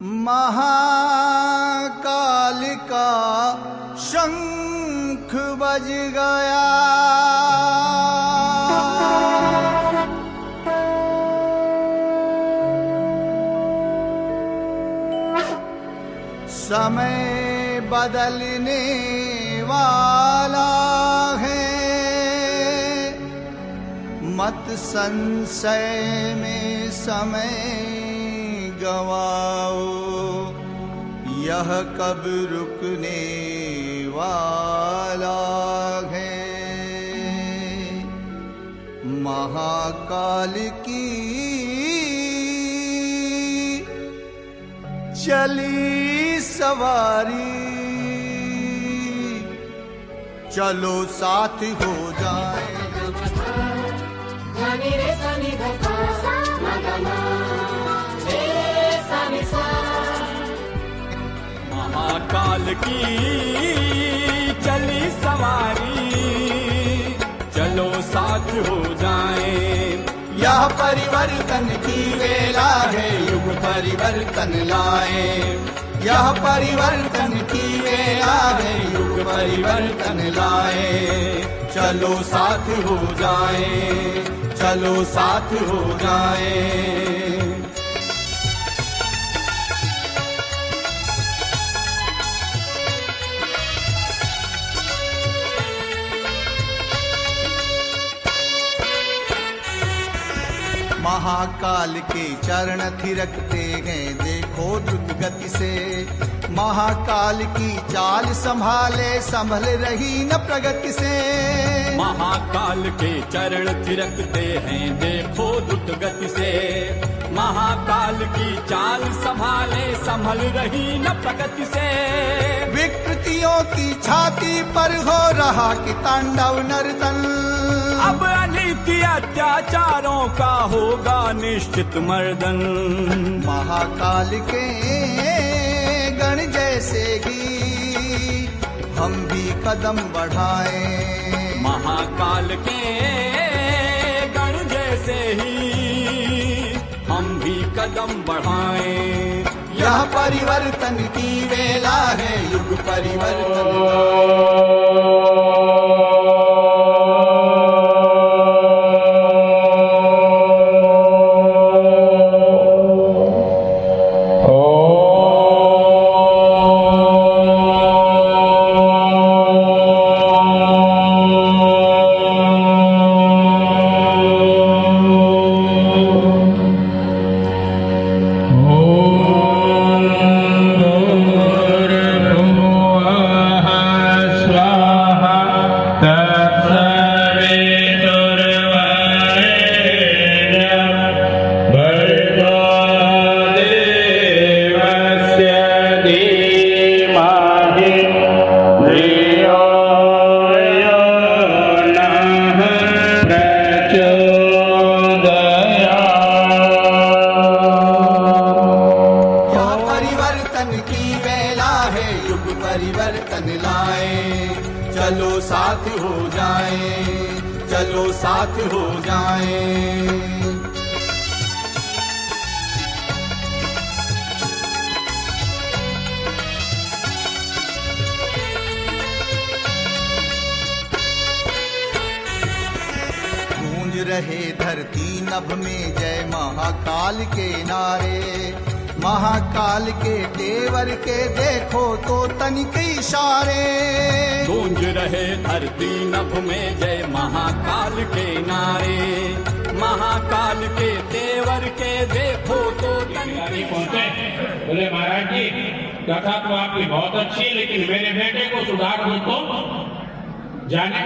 महाकाल का शंख बज गया, समय बदलने वाला है, मत संशय में समय गवाओ, यह कब रुकने वाला है। महाकाल की चली सवारी, चलो साथ हो जाए। महाकाल की चली सवारी, चलो साथ हो जाएं। यह परिवर्तन की वेला है, युग परिवर्तन लाए। यह परिवर्तन की वेला है, युग परिवर्तन लाए। चलो साथ हो जाएं, चलो साथ हो जाएं। महाकाल के चरण थिरकते हैं देखो द्रुत गति से, महाकाल की चाल संभाले संभल रही न प्रगति से। महाकाल के चरण थिरकते हैं देखो द्रुत गति से, महाकाल की चाल संभाले संभल रही न प्रगति से। विकृतियों की छाती पर हो रहा कि तांडव नर्तन, अब अनीति अत्याचारों का होगा निश्चित मर्दन। महाकाल के गण जैसे ही हम भी कदम बढ़ाएं, महाकाल के गण जैसे ही हम भी कदम बढ़ाएं। यह परिवर्तन की वेला है, युग परिवर्तन। परिवर्तन लाए, चलो साथ हो जाएं, चलो साथ हो जाएं। गूंज रहे धरती नभ में जय महाकाल के नारे, महाकाल के तेवर के देखो तो तनिक इशारे। गूंज रहे धरती नभ में जय महाकाल के नारे, महाकाल के तेवर के देखो तो तनिक पहुंचे। बोले महाराज जी कथा तो आपकी बहुत अच्छी है, लेकिन मेरे बेटे को सुधार दो तो जाने।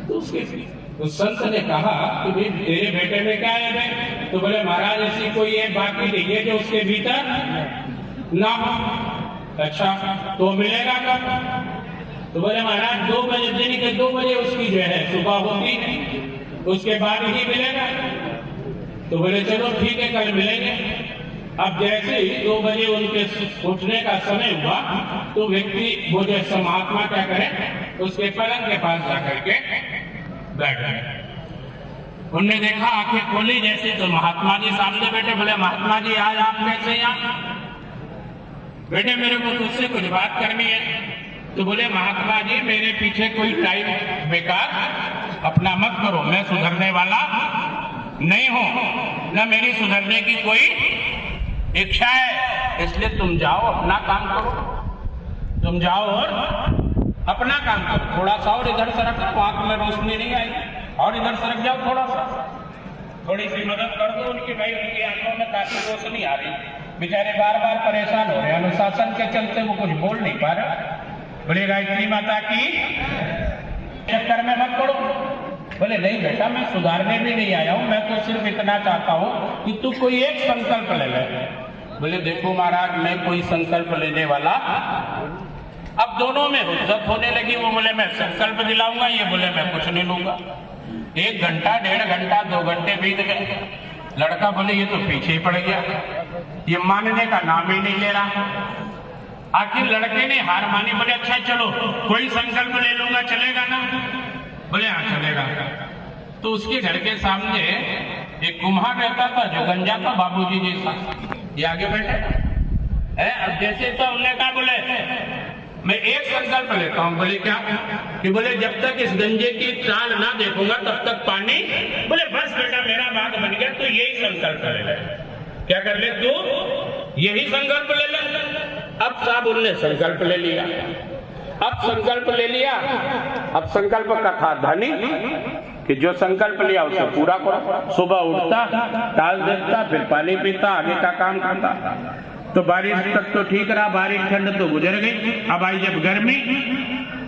तो उसके उस संत ने कहा कि तेरे बेटे में क्या है? तो बोले महाराज ऐसी कोई एक बात नहीं है जो उसके भीतर ना हो। अच्छा तो मिलेगा कब? तो बोले महाराज 2 बजे, दिन के 2 बजे उसकी जो है सुबह होती है, उसके बाद ही मिलेगा। तो बोले चलो ठीक है कल मिलेंगे। अब जैसे ही 2 बजे उनके उठने का समय हुआ तो व्यक्ति वो जैसा महात्मा क्या करे, उसके पलंग के पास जाकर के बैठ गए। उनने देखा, आंखें खोली जैसे तो महात्मा जी सामने बैठे। बोले महात्मा जी आज आप कैसे यहाँ? बेटे मेरे को तुझसे कुछ बात करनी है। तो बोले महात्मा जी मेरे पीछे कोई टाइम बेकार अपना मत करो, मैं सुधरने वाला नहीं हूं, न मेरी सुधरने की कोई इच्छा है, इसलिए तुम जाओ अपना काम करो, तुम जाओ और अपना काम करो। थोड़ा सा और इधर सरक जाओ, आंख में रोशनी नहीं आई, और इधर सरक जाओ थोड़ा सा, थोड़ी सी मदद कर दो उनकी, भाई उनकी आंखों में काफी रोशनी आ रही, बेचारे बार बार परेशान हो रहे हैं, अनुशासन के चलते वो कुछ बोल नहीं पा रहे। बोले गायत्री माता की चक्कर में मत पड़ो। बोले नहीं बेटा मैं सुधारने भी नहीं आया हूं, मैं तो सिर्फ इतना चाहता हूं कि तू कोई एक संकल्प ले ले। बोले देखो महाराज मैं कोई संकल्प लेने वाला, अब दोनों में हुज्जत होने लगी। वो बोले मैं संकल्प दिलाऊंगा, ये बोले मैं कुछ नहीं लूंगा। 1 घंटा 1.5 घंटा 2 घंटे बीत गए। लड़का बोले ये तो पीछे ही पड़ गया, ये मानने का नाम ही नहीं ले रहा। आखिर लड़के ने हार मानी। बोले अच्छा चलो कोई संकल्प ले लूंगा, चलेगा ना? बोले हाँ चलेगा। तो उसके घर के सामने एक कुम्हार रहता था जो गंजा था बाबूजी जैसा, ये आगे बैठे है। अब जैसे तो उन्होंने कहा बोले मैं एक संकल्प लेता हूँ। बोले क्या? कि बोले जब तक इस गंजे की चाल ना देखूंगा तब तक पानी। बोले बस बेटा मेरा बात बन गया, तो यही संकल्प ले ले। क्या कर ले तू? यही संकल्प ले ले। अब साहब उनने संकल्प ले लिया। अब संकल्प ले लिया, अब संकल्प का था धनी कि जो संकल्प लिया उसे पूरा करो। सुबह उठता, टाल देखता, फिर पानी पीता, आगे का काम करता। तो बारिश तक तो ठीक रहा, बारिश ठंड तो गुजर गई। अब आई जब गर्मी,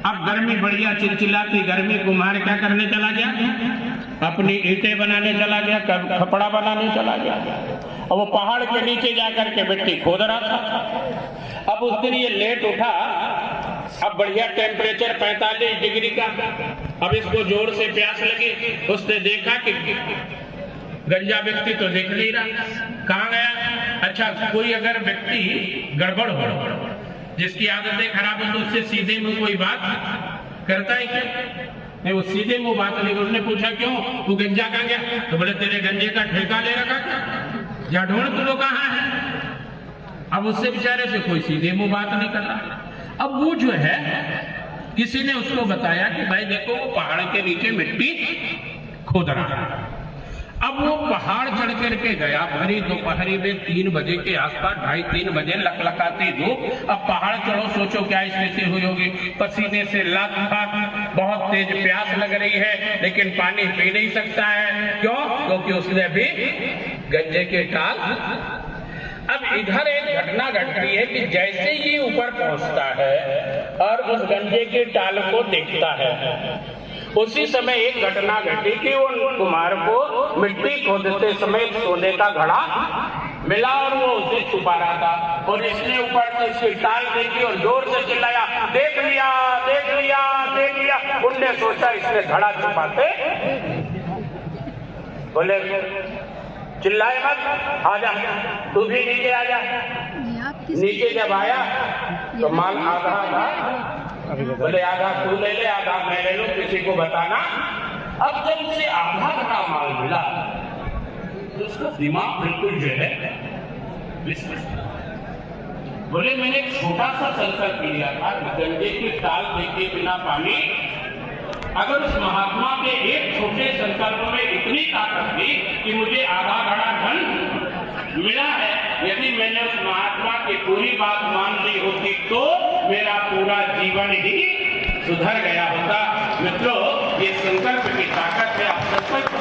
अब गर्मी बढ़िया चिलचिलाती गर्मी, कुम्हार क्या करने चला गया? अपनी ईंटें बनाने चला गया, कपड़ा बनाने चला गया। और वो पहाड़ के नीचे जाकर के मिट्टी खोद रहा था। अब उस दिन ये लेट उठा, अब बढ़िया टेम्परेचर 45 डिग्री का। अब इसको जोर से प्यास लगी, उसने देखा कि गंजा व्यक्ति तो दिख नहीं रहा, कहाँ गया? अच्छा कोई अगर व्यक्ति गड़बड़ हो, जिसकी आदतें खराब हो, तो उससे सीधे मुंह कोई बात करता है क्या? नहीं, वो सीधे मुंह बात नहीं। उसने पूछा क्यों? तू गंजा कहाँ गया? तो बोले तेरे गंजे का ठेका ले रखा क्या? या ढूंढ तू लोग कहाँ है? अब उससे बेचारे से कोई सीधे मुंह बात नहीं कर रहा। अब वो जो है किसी ने उसको बताया कि भाई देखो वो पहाड़ के नीचे मिट्टी खोद रहा है। अब वो पहाड़ चढ़ करके गया, भरी दोपहरी में 3 बजे के आसपास, 2:30-3 बजे लकलकाती धूप। अब पहाड़ चढ़ो, सोचो क्या स्थिति हुई होगी। पसीने से लथपथ, बहुत तेज प्यास लग रही है, लेकिन पानी पी नहीं सकता है। क्यों? क्योंकि उसने भी गंजे के टाल। अब इधर एक घटना घट रही है कि जैसे ही ऊपर पहुंचता है और उस गंजे के टाल को देखता है, उसी समय एक घटना घटी कि उन कुम्हार को मिट्टी खोदते समय सोने का घड़ा मिला और वो उसे छुपा रहा था। और इसने ऊपर से उसकी टाल देखी और जोर से चिल्लाया, देख लिया देख लिया देख लिया। उनने सोचा इसने घड़ा छुपाते, बोले चिल्लाए मत, आजा तू भी नीचे आ जा। नीचे जब आया तो माल आधा था। बोले आधा तू ले ले, आधा मैं ले लूं, किसी को बताना। अब जब उसे आधा घड़ा माल मिला तो उसका दिमाग बिल्कुल जो है बोले मैंने एक छोटा सा संकल्प लिया था, गंजे की टाल देखे बिना पानी। अगर उस महात्मा के एक छोटे संकल्प में इतनी ताकत थी कि मुझे आधा घड़ा धन मिला है, यदि मैंने उस महात्मा की पूरी बात मान ली होती तो मेरा पूरा जीवन ही सुधर गया होता। मित्रों, ये संकल्प की ताकत है। आप संकल्प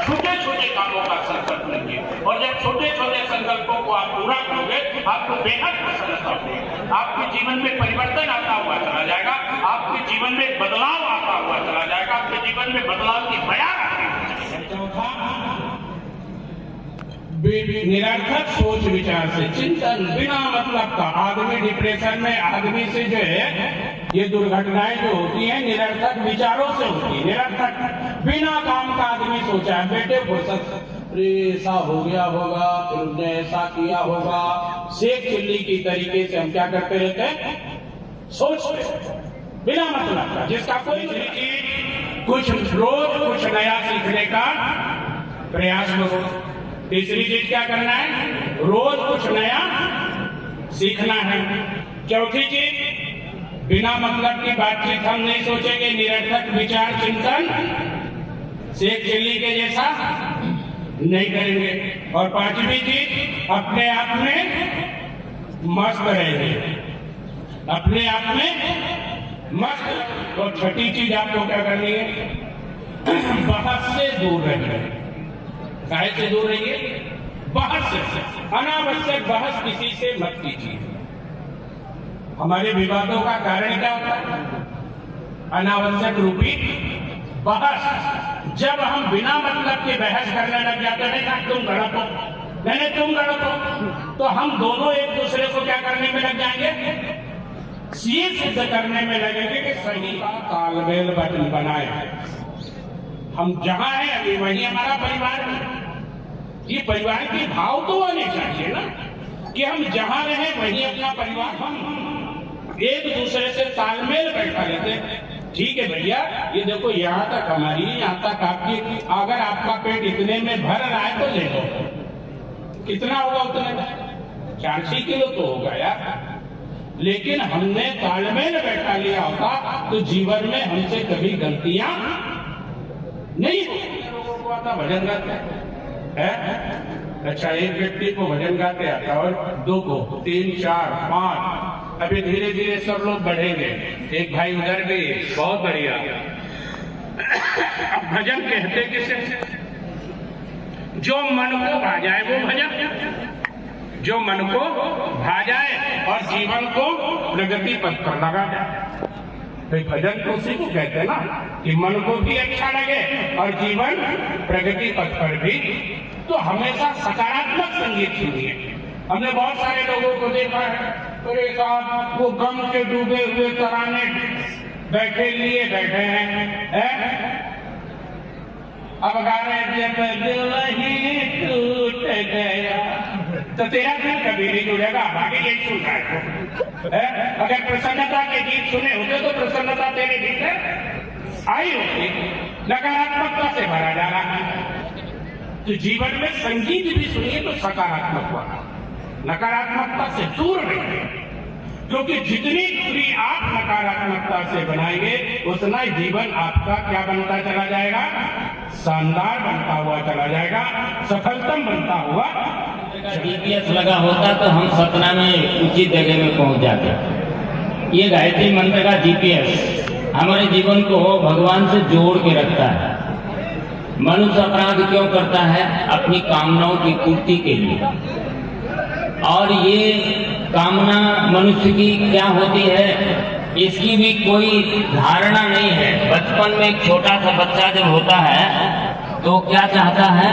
छोटे छोटे कामों का संकल्प लीजिए, और जब छोटे छोटे संकल्पों को आप पूरा करोगे आपको बेहद प्रसन्नता होगी। आपके जीवन में परिवर्तन आता हुआ चला जाएगा, आपके जीवन में बदलाव आता हुआ चला जाएगा, आपके जीवन में बदलाव की बयान निरर्थक सोच विचार से, चिंतन बिना मतलब का। आदमी डिप्रेशन में, आदमी से जो है ये दुर्घटनाएं जो होती हैं निरर्थक विचारों से होती है। निरर्थक बिना काम का आदमी सोचा है, बेटे फुर्सत ऐसा हो गया होगा, फिर उसने ऐसा किया होगा। शेख चिल्ली की तरीके से हम क्या करते रहते हैं? सोचते बिना मतलब का, जिसका कोई कुछ रोज कुछ नया सीखने का प्रयास करो। तीसरी चीज क्या करना है? रोज कुछ नया सीखना है। चौथी चीज, बिना मतलब की बातचीत हम नहीं सोचेंगे, निरर्थक विचार चिंतन शेख चिल्ली के जैसा नहीं करेंगे। और पांचवी चीज, अपने आप में मस्त रहेंगे, अपने आप में मस्त। और छठी चीज आपको क्या करनी है, बहस से दूर रहिए। काहे से दूर रहिए, बहस से। अनावश्यक बहस किसी से मत कीजिए। हमारे विवादों का कारण क्या होता है, अनावश्यक रूपी बहस। जब हम बिना मतलब के बहस करने लग जाते हैं, तुम गलत हो, मैंने तुम गलत हो, तो हम दोनों एक दूसरे को क्या करने में लग जाएंगे, ये सिद्ध करने में लगेंगे कि सही का तालमेल बनाए। हम जहां हैं अभी वही हमारा परिवार है। ये परिवार के भाव तो आने चाहिए ना, कि हम जहां रहे वही अपना परिवार। हम एक दूसरे से तालमेल बैठा लेते हैं। ठीक है भैया, ये देखो यहाँ तक हमारी, यहाँ तक आपकी, अगर आपका पेट इतने में भर रहा है तो ले लो। कितना होगा उतने में, 4-6 किलो तो होगा यार। लेकिन हमने तालमेल बैठा लिया होता तो जीवन में हमसे कभी गलतियां नहीं होती। लोगों को आता भजन गाते हैं, अच्छा एक व्यक्ति को भजन गाते आता और 2 को, 3, 4, 5, अभी धीरे धीरे सब लोग बढ़ेंगे। एक भाई उधर भी, बहुत बढ़िया। भजन कहते किसे, जो मन को भा जाए वो भजन, जो मन को भा जाए और जीवन को प्रगति पथ पर लगा जाए। तो भजन तो उसी को कहते हैं ना, कि मन को भी अच्छा लगे और जीवन प्रगति पथ पर भी। तो हमेशा सकारात्मक संगीत सुनिए। हमने बहुत सारे लोगों को देखा है, अरे साहब वो गम के डूबे हुए तराने बैठे लिए बैठे हैं, अब गा रहे जब दिल ही टूट गया, तो तेरा दिल कभी नहीं जुड़ेगा। आगे यही सुन रहा है। अगर प्रसन्नता के गीत सुने होते तो प्रसन्नता तेरे भीतर आई होती, नकारात्मकता से भरा जा रहा है। तो जीवन में संगीत भी सुनिए तो सकारात्मक हुआ, नकारात्मकता से दूर रहिए। क्योंकि जितनी दूरी आप नकारात्मकता से बनाएंगे उतना ही जीवन आपका क्या बनता चला जाएगा, शानदार बनता हुआ चला जाएगा, सफलतम बनता हुआ। GPS लगा होता तो हम सतना में उचित जगह में पहुंच जाते। ये गायत्री मंत्र का GPS हमारे जीवन को भगवान से जोड़ के रखता है। मनुष्य अपराध क्यों करता है, अपनी कामनाओं की पूर्ति के लिए। और ये कामना मनुष्य की क्या होती है, इसकी भी कोई धारणा नहीं है। बचपन में एक छोटा सा बच्चा जब होता है तो क्या चाहता है,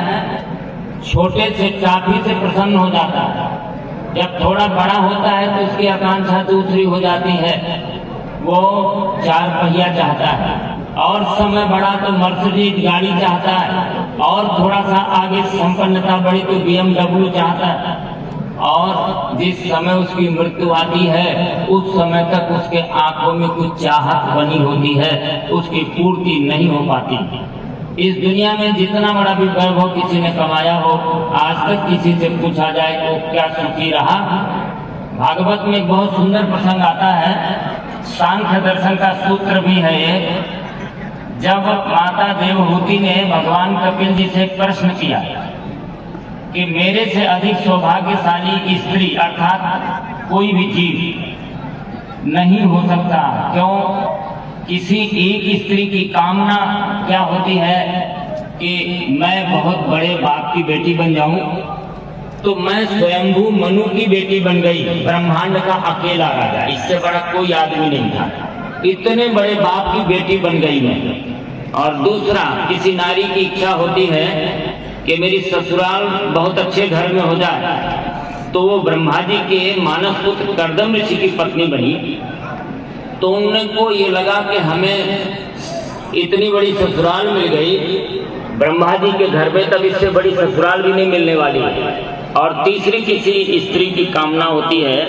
छोटे से चाबी से प्रसन्न हो जाता है। जब थोड़ा बड़ा होता है तो उसकी आकांक्षा दूसरी हो जाती है, वो 4 पहिया चाहता है। और समय बढ़ा तो मर्सिडीज गाड़ी चाहता है, और थोड़ा सा आगे संपन्नता बढ़ी तो BMW चाहता है। और जिस समय उसकी मृत्यु आती है उस समय तक उसके आंखों में कुछ चाहत बनी होती है, उसकी पूर्ति नहीं हो पाती। इस दुनिया में जितना बड़ा भी वैभव किसी ने कमाया हो, आज तक किसी से पूछा जाए तो क्या सुखी रहा। भागवत में एक बहुत सुंदर प्रसंग आता है, सांख्य दर्शन का सूत्र भी है ये। जब माता देवहूति ने भगवान कपिल जी से एक प्रश्न किया कि मेरे से अधिक सौभाग्यशाली स्त्री अर्थात कोई भी जीव नहीं हो सकता, क्यों? किसी एक स्त्री की कामना क्या होती है कि मैं बहुत बड़े बाप की बेटी बन जाऊं, तो मैं स्वयंभू मनु की बेटी बन गई, ब्रह्मांड का अकेला राजा, इससे बड़ा कोई आदमी नहीं था, इतने बड़े बाप की बेटी बन गई मैं। और दूसरा, किसी नारी की इच्छा होती है कि मेरी ससुराल बहुत अच्छे घर में हो जाए, तो वो ब्रह्मा जी के मानस पुत्र कर्दम ऋषि की पत्नी बनी। तो उनको ये लगा कि हमें इतनी बड़ी ससुराल मिल गई, ब्रह्मा जी के घर में तब इससे बड़ी ससुराल भी नहीं मिलने वाली। और तीसरी किसी स्त्री की कामना होती है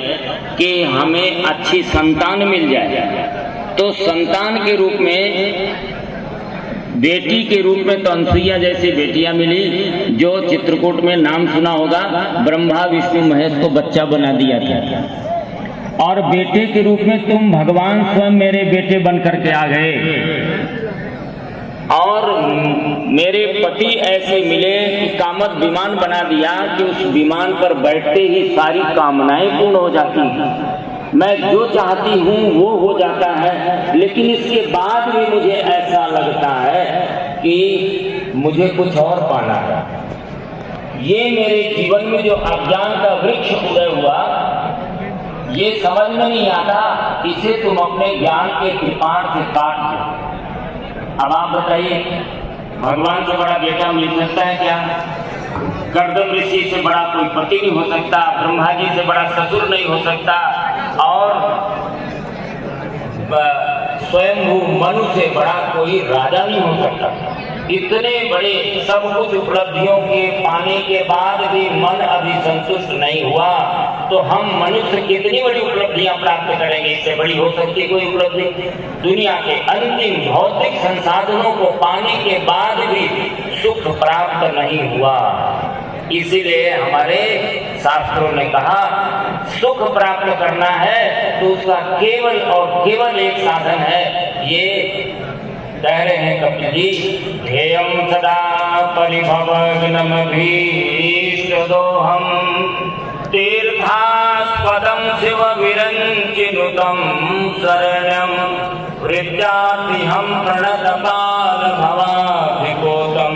कि हमें अच्छी संतान मिल जाए, तो संतान के रूप में बेटी के रूप में तो अनसुईया जैसी बेटियां मिली, जो चित्रकूट में नाम सुना होगा, ब्रह्मा विष्णु महेश को बच्चा बना दिया था। और बेटे के रूप में तुम भगवान स्वयं मेरे बेटे बन करके आ गए। और मेरे पति ऐसे मिले कि कामत विमान बना दिया कि उस विमान पर बैठते ही सारी कामनाएं पूर्ण हो जाती हैं। मैं जो चाहती हूँ वो हो जाता है, लेकिन इसके बाद भी मुझे ऐसा लगता है कि मुझे कुछ और पाना है। ये मेरे जीवन में जो अज्ञान का वृक्ष उदय हुआ, ये समझ में नहीं आता, इसे तुम अपने ज्ञान के कृपाण से काट दो। अब आप बताइए, भगवान से बड़ा बेटा मिल सकता है क्या? गर्दन ऋषि से बड़ा कोई पति नहीं हो सकता, ब्रह्मा जी से बड़ा ससुर नहीं हो सकता, और स्वयंभू मनु से बड़ा कोई राजा नहीं हो सकता। इतने बड़े सब कुछ उपलब्धियों के पाने के बाद भी मन अभी संतुष्ट नहीं हुआ, तो हम मनुष्य कितनी बड़ी उपलब्धियां प्राप्त करेंगे? इससे बड़ी हो सकती है कोई उपलब्धि? दुनिया के अंतिम भौतिक संसाधनों को पाने के बाद भी सुख प्राप्त नहीं हुआ। इसीलिए हमारे शास्त्रों ने कहा, सुख प्राप्त करना है तो उसका केवल और केवल एक साधन है। ये कह रहे हैं कपिल जी, ध्येयं सदा परिभवग्नम भीष्टदोहम तीर्थास्पदं शिव विरञ्चिनुतं शरणं हृद्याद्रिहं प्रणतकाल भवाभिकोतं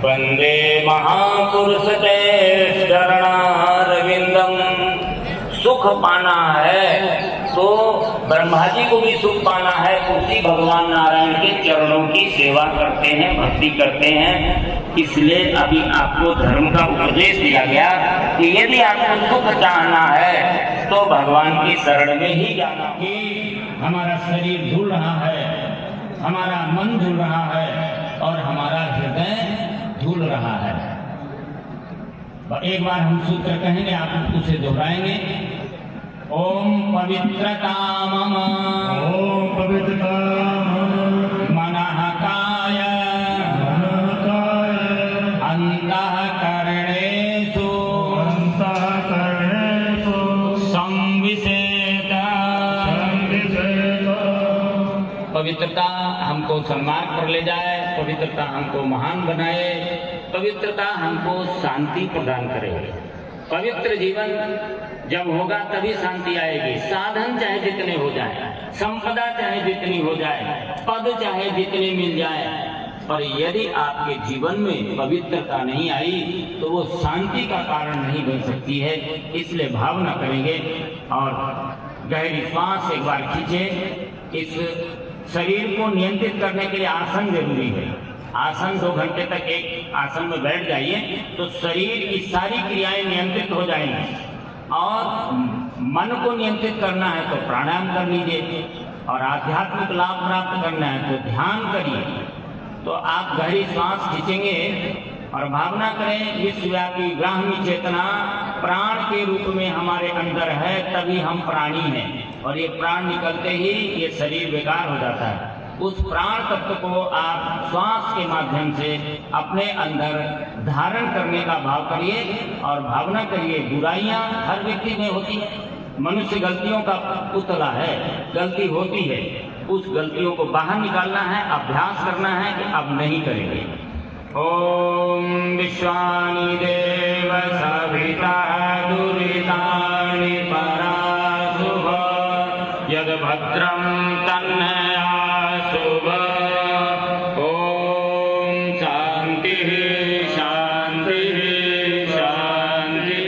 वन्दे महापुरुष ते चरणारविंदम। सुख पाना है तो ब्रह्मा जी को भी सुख पाना है, उसी भगवान नारायण के चरणों की सेवा करते हैं, भक्ति करते हैं। इसलिए अभी आपको धर्म का उपदेश दिया गया कि यदि आपको सुख चाहना है तो भगवान की शरण में ही जाना। कि हमारा शरीर झूल रहा है, हमारा मन झूल रहा है और हमारा हृदय झूल रहा है। एक बार हम सूत्र कहेंगे, आप उसे दोहराएंगे। ओम पवित्रता मम, ओम पवित्रता मनः काय अंतःकरणेषु संविशेत। पवित्रता हमको सन्मार्ग पर ले जाए, पवित्रता हमको महान बनाए, पवित्रता हमको शांति प्रदान करे। पवित्र जीवन जब होगा तभी शांति आएगी। साधन चाहे जितने हो जाए, संपदा चाहे जितनी हो जाए, पद चाहे जितने मिल जाए, पर यदि आपके जीवन में पवित्रता नहीं आई तो वो शांति का कारण नहीं बन सकती है। इसलिए भावना करेंगे और गहरी श्वास एक बार खींचे। इस शरीर को नियंत्रित करने के लिए आसन जरूरी है। आसन 2 घंटे तक एक आसन में बैठ जाइए तो शरीर की सारी क्रियाएं नियंत्रित हो जाएंगी। और मन को नियंत्रित करना है तो प्राणायाम कर लीजिए, और आध्यात्मिक लाभ प्राप्त करना है तो ध्यान करिए। तो आप गहरी सांस खींचेंगे और भावना करें, विश्वव्यापी ब्राह्मी चेतना प्राण के रूप में हमारे अंदर है, तभी हम प्राणी हैं। और ये प्राण निकलते ही ये शरीर बेकार हो जाता है। उस प्राण तत्व को आप श्वास के माध्यम से अपने अंदर धारण करने का भाव करिए और भावना करिए। बुराइयां हर व्यक्ति में होती है, मनुष्य गलतियों का पुतला है, गलती होती है। उस गलतियों को बाहर निकालना है, अभ्यास करना है कि अब नहीं करेंगे। ओम विश्वानि देव सविता दुरितानि पराशुभ यद भद्रं तन्नयाशुभ। ओम शांति शांति शांति।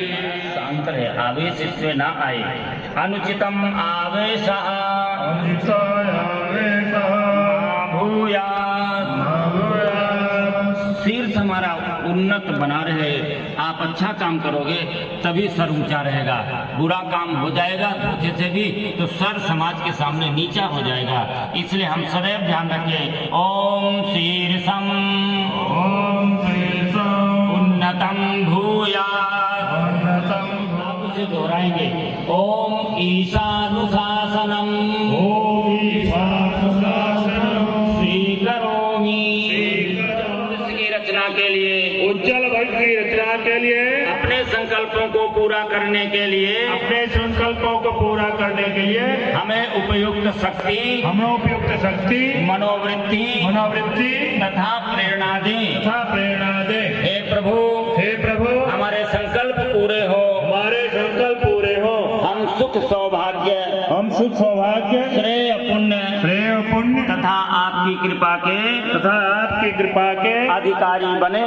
शांत रहे, आवेश इसमें ना आए। अनुचितम आवेश शीर्ष हमारा उन्नत बना रहे। आप अच्छा काम करोगे तभी सर ऊंचा रहेगा। बुरा काम हो जाएगा धोखे से भी तो सर समाज के सामने नीचा हो जाएगा। इसलिए हम सदैव ध्यान रखें। ओम शीर्षम उन्नतम भूयात्। आप उसे दोहराएंगे। ओम ईशानुशासनम स्वीकरोमि। पूरा करने के लिए अपने संकल्पों को पूरा करने के लिए हमें उपयुक्त शक्ति, हमें उपयुक्त शक्ति, मनोवृत्ति मनोवृत्ति तथा प्रेरणा दे। तथा प्रेरणा दे। हे प्रभु, हे प्रभु, हमारे संकल्प पूरे हो, हमारे संकल्प पूरे हो, हम सुख सौभाग्य, हम सुख सौभाग्य, श्रेय पुण्य तथा आपकी कृपा के अधिकारी बने।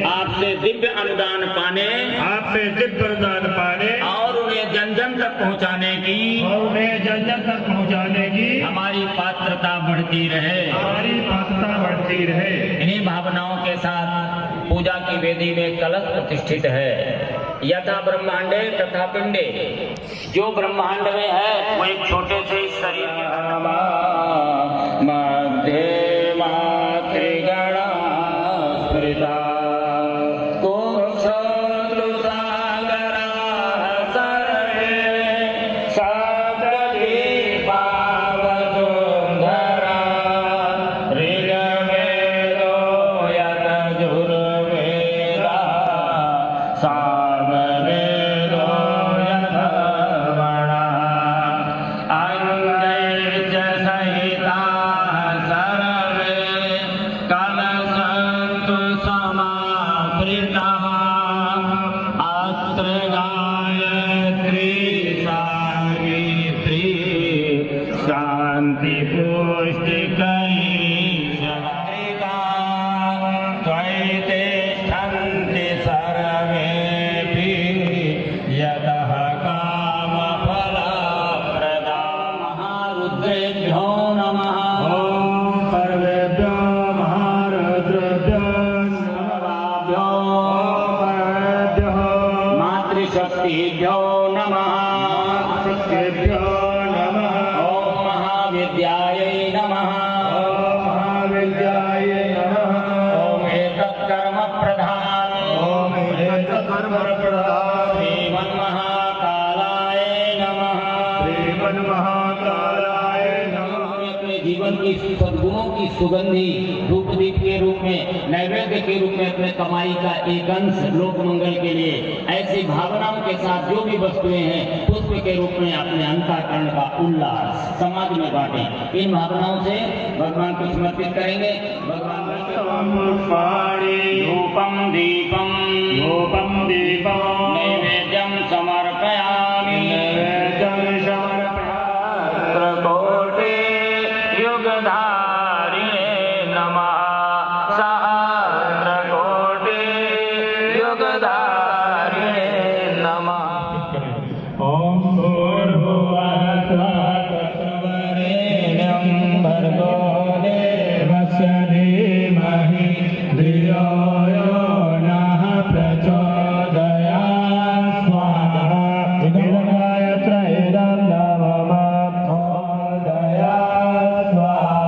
आपसे दिव्य अनुदान पाने और उन्हें जन जन तक पहुंचाने की हमारी पात्रता बढ़ती रहे। इन्हीं भावनाओं के साथ पूजा की वेदी में कलश प्रतिष्ठित है। यथा ब्रह्मांडे तथा पिंडे, जो ब्रह्मांड में है वो एक छोटे से शरीर मध्य मातृगणा स्मृता शांति पुष्टि त्वयितिष्ठन्ति सर्वेऽपि यतः कामफलप्रदा। महारुद्रेभ्यो नमः। ओम सर्वेभ्यो महारुद्रेभ्यो नमः। सर्वेभ्यो मातृशक्तिभ्यो नमः। शक्तिभ्यो नमः। ओम महाविद्यायै नमः। ओम महाविद्याय नमः। ओम एतत्कर्म प्रधान। ओम एतत्कर्म प्रदान। श्रीमन्महाकालाय नमः। श्रीमन्महाकालाय नमः। अपने जीवन की सद्गुणों की सुगंधी धूपदीप के रूप में, नैवेद्य के रूप में अपने कमाई का एक अंश लोक मंगल के लिए ऐसी भावनाओं के साथ जो भी वस्तुएं हैं पुष्प के रूप में अपने अंतःकरण का उल्लास समाज में बांटें। इन भावनाओं से भगवान को समर्पित करेंगे। भगवान धूपम दीपम नैवेद्यम समर्पयामि। त्रिकोटि युगधारिणे नमः। सहस्रकोटि युगधारिणे नमः। ओम भूर्भुवः स्वः तत्सवितुर्वरेण्यं भर्गो देवस्य धीमहि धियो यो नः प्रचोदयात्। स्वाहा इदं गायत्र इदं नवमः ओदयात्। स्वाहा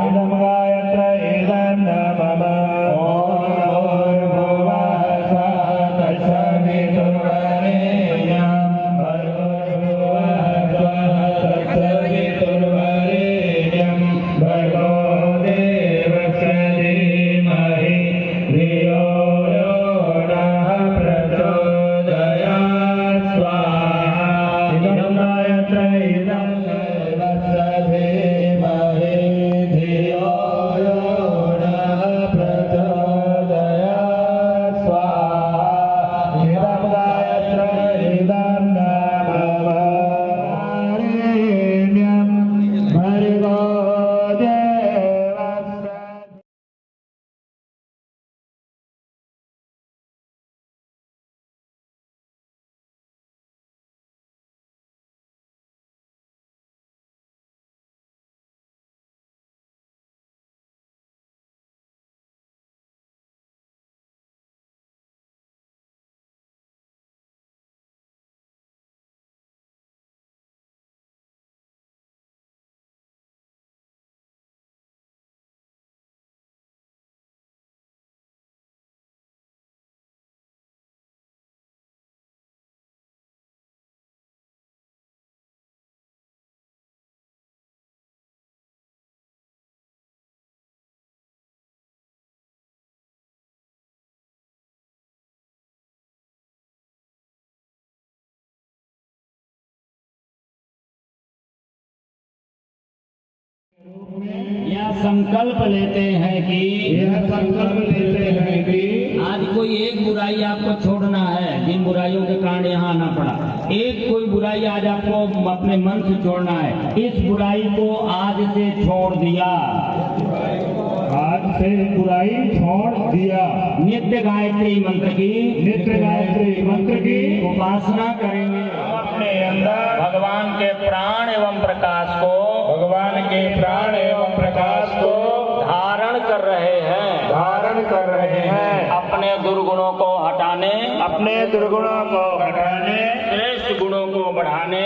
इदं गायत्र इदं नवमः भूर्भुवः स्वः तत्सवितुर्वरेण्यं भर्गो देवस्य धीमहि धियो यो नः प्रचोदयात्। स्वाहा इदं गायत्र इदं देवस्य धीमहि धियो यो नः प्रचोदयात्। स्वाहा इदं गायत्र इदं नवमः भर्गो यह संकल्प लेते हैं कि आज कोई एक बुराई आपको छोड़ना है, जिन बुराइयों के कारण यहाँ आना पड़ा। एक कोई बुराई आज आपको अपने मन से छोड़ना है। इस बुराई को आज से छोड़ दिया, आज से बुराई छोड़ दिया। नित्य गायत्री मंत्र की उपासना करेंगे। अपने अंदर भगवान के प्राण एवं प्रकाश को धारण कर रहे हैं। अपने दुर्गुणों को हटाने, श्रेष्ठ गुणों को बढ़ाने,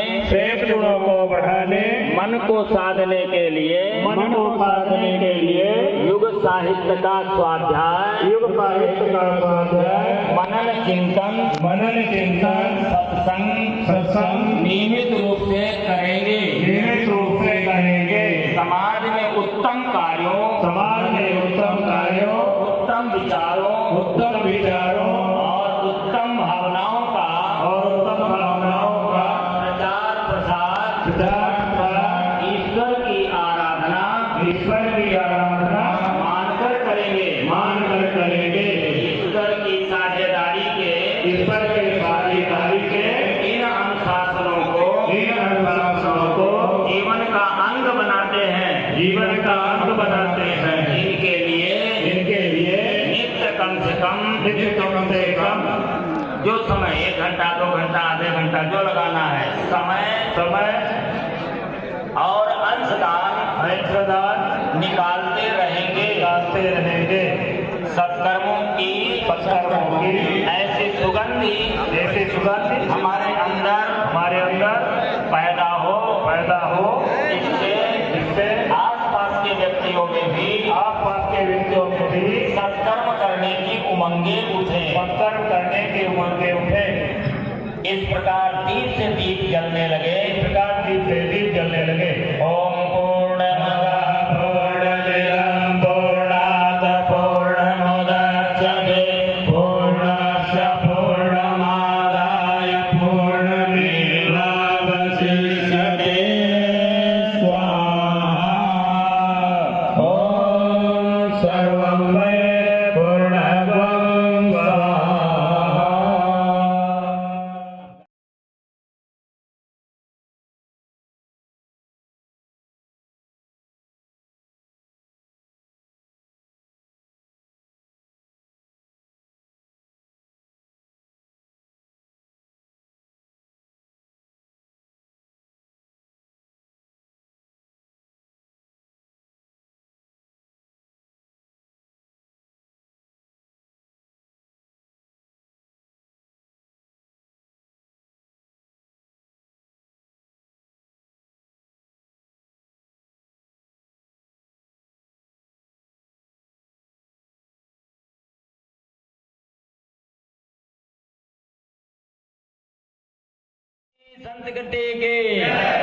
मन को साधने के लिए युग साहित्य का स्वाध्याय, मनन चिंतन, सत्संग नियमित रूप से करेंगे। समाज में उत्तम कार्यों, उत्तम विचारों और उत्तम भावनाओं का प्रचार प्रसार ईश्वर की आराधना मानकर करेंगे। ईश्वर की साझेदारी के इन अनुशासनों को जीवन का अंग बनाते हैं। इनके लिए नित्य कम से कम जो समय 1 घंटा 2 घंटा आधे घंटा जो लगाना है, समय और अंशदान निकालते रहेंगे। सत्कर्मों की ऐसी सुगंधी हमारे अंदर पैदा हो, इससे आसपास के व्यक्तियों में भी सत्कर्म करने की उमंगे उठे। इस प्रकार दीप से दीप जलने लगे। ओम पूर्णमदः पूर्णमिदं पूर्णात् पूर्णमुदच्यते पूर्णस्य पूर्णमादाय पूर्णमेवावशिष्यते। स्वाहा। ओम सर्वं वै पूर्णत्वं स्वाहा। संत गड्ढे के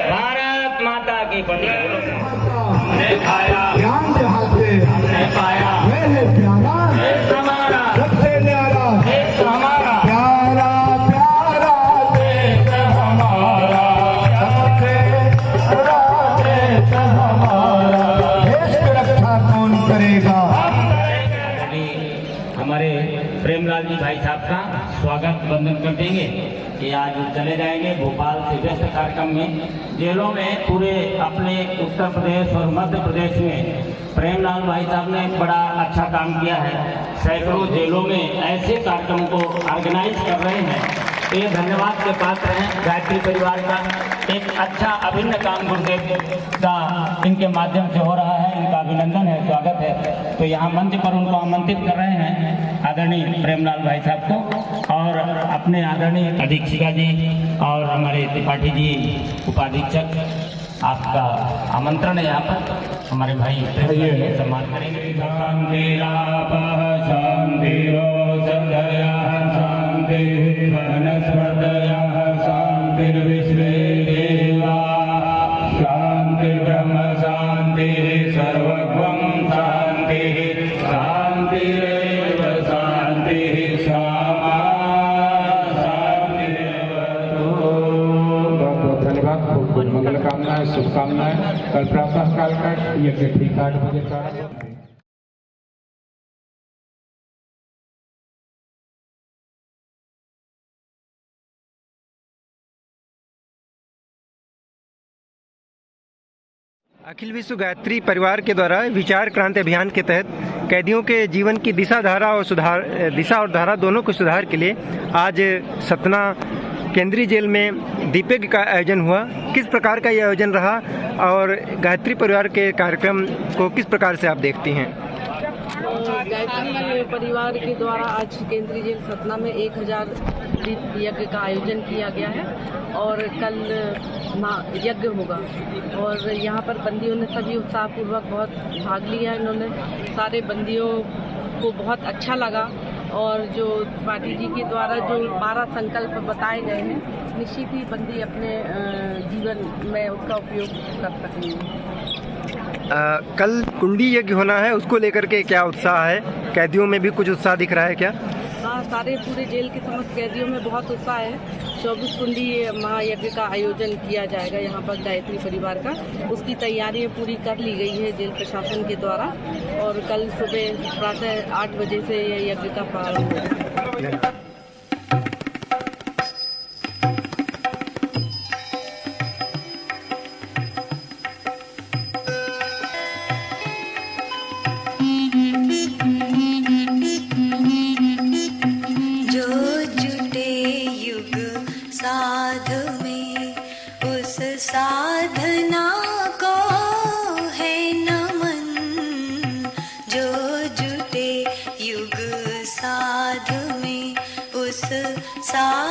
भारत माता की हमने खाया, ध्यान से हाथ से हमने पाया, वह है प्यारा देश हमारा, सबसे न्यारा देश हमारा, प्यारा देश हमारा, सबसे प्यारा देश हमारा। देश की रक्षा कौन करेगा? हमारे प्रेमलाल जी भाई साहब का स्वागत वंदन कर देंगे। ये आज चले जाएंगे भोपाल से व्यस्त कार्यक्रम में। जेलों में पूरे अपने उत्तर प्रदेश और मध्य प्रदेश में प्रेमलाल भाई साहब ने बड़ा अच्छा काम किया है। सैकड़ों जेलों में ऐसे कार्यक्रम को ऑर्गेनाइज कर रहे हैं। ये धन्यवाद के पात्र हैं गायत्री परिवार का। एक अच्छा अभिन्न काम गुरुदेव का इनके माध्यम से हो रहा है। इनका अभिनंदन है, स्वागत है। तो यहाँ मंच पर उनको आमंत्रित कर रहे हैं आदरणीय प्रेमलाल भाई साहब को, और अपने आदरणीय अधीक्षिका जी और हमारे त्रिपाठी जी उपाधीक्षक, आपका आमंत्रण है यहाँ पर। हमारे भाई सम्मान करेंगे। शांतिर्विश्वे देवा शांतिर्ब्रह्म शांतिः सर्वगं शांतिः शांतिरेव शांतिः क्षमा शांतिरेव। धन्यवाद। खूब खूब मंगल कामनाएं, शुभकामनाएं। कल प्रातः काल का यज्ञ ठीक 8 बजे प्रारंभ होगा। अखिल विश्व गायत्री परिवार के द्वारा विचार क्रांति अभियान के तहत कैदियों के जीवन की दिशा और धारा दोनों को सुधार के लिए आज सतना केंद्रीय जेल में दीपयज्ञ का आयोजन हुआ। किस प्रकार का यह आयोजन रहा और गायत्री परिवार के कार्यक्रम को किस प्रकार से आप देखती हैं? गायत्री परिवार के द्वारा आज केंद्रीय जेल सतना में 1000 दीप यज्ञ का आयोजन किया गया है और कल यज्ञ होगा और यहाँ पर बंदियों ने सभी उत्साहपूर्वक बहुत भाग लिया। इन्होंने सारे बंदियों को बहुत अच्छा लगा और जो पार्टी जी के द्वारा जो 12 संकल्प बताए गए हैं निश्चित ही बंदी अपने जीवन में उसका उपयोग कर सकेंगे। कल कुंडी यज्ञ होना है, उसको लेकर के क्या उत्साह है? कैदियों में भी कुछ उत्साह दिख रहा है क्या? हाँ, सारे पूरे जेल के समस्त कैदियों में बहुत उत्साह है। 24 कुंडी महायज्ञ का आयोजन किया जाएगा यहाँ पर गायत्री परिवार का। उसकी तैयारियां पूरी कर ली गई है जेल प्रशासन के द्वारा और कल सुबह प्रातः 8 बजे से यह यज्ञ का प्रारंभ होगा। साधना को है नमन, जो जुटे युग साध में उस साध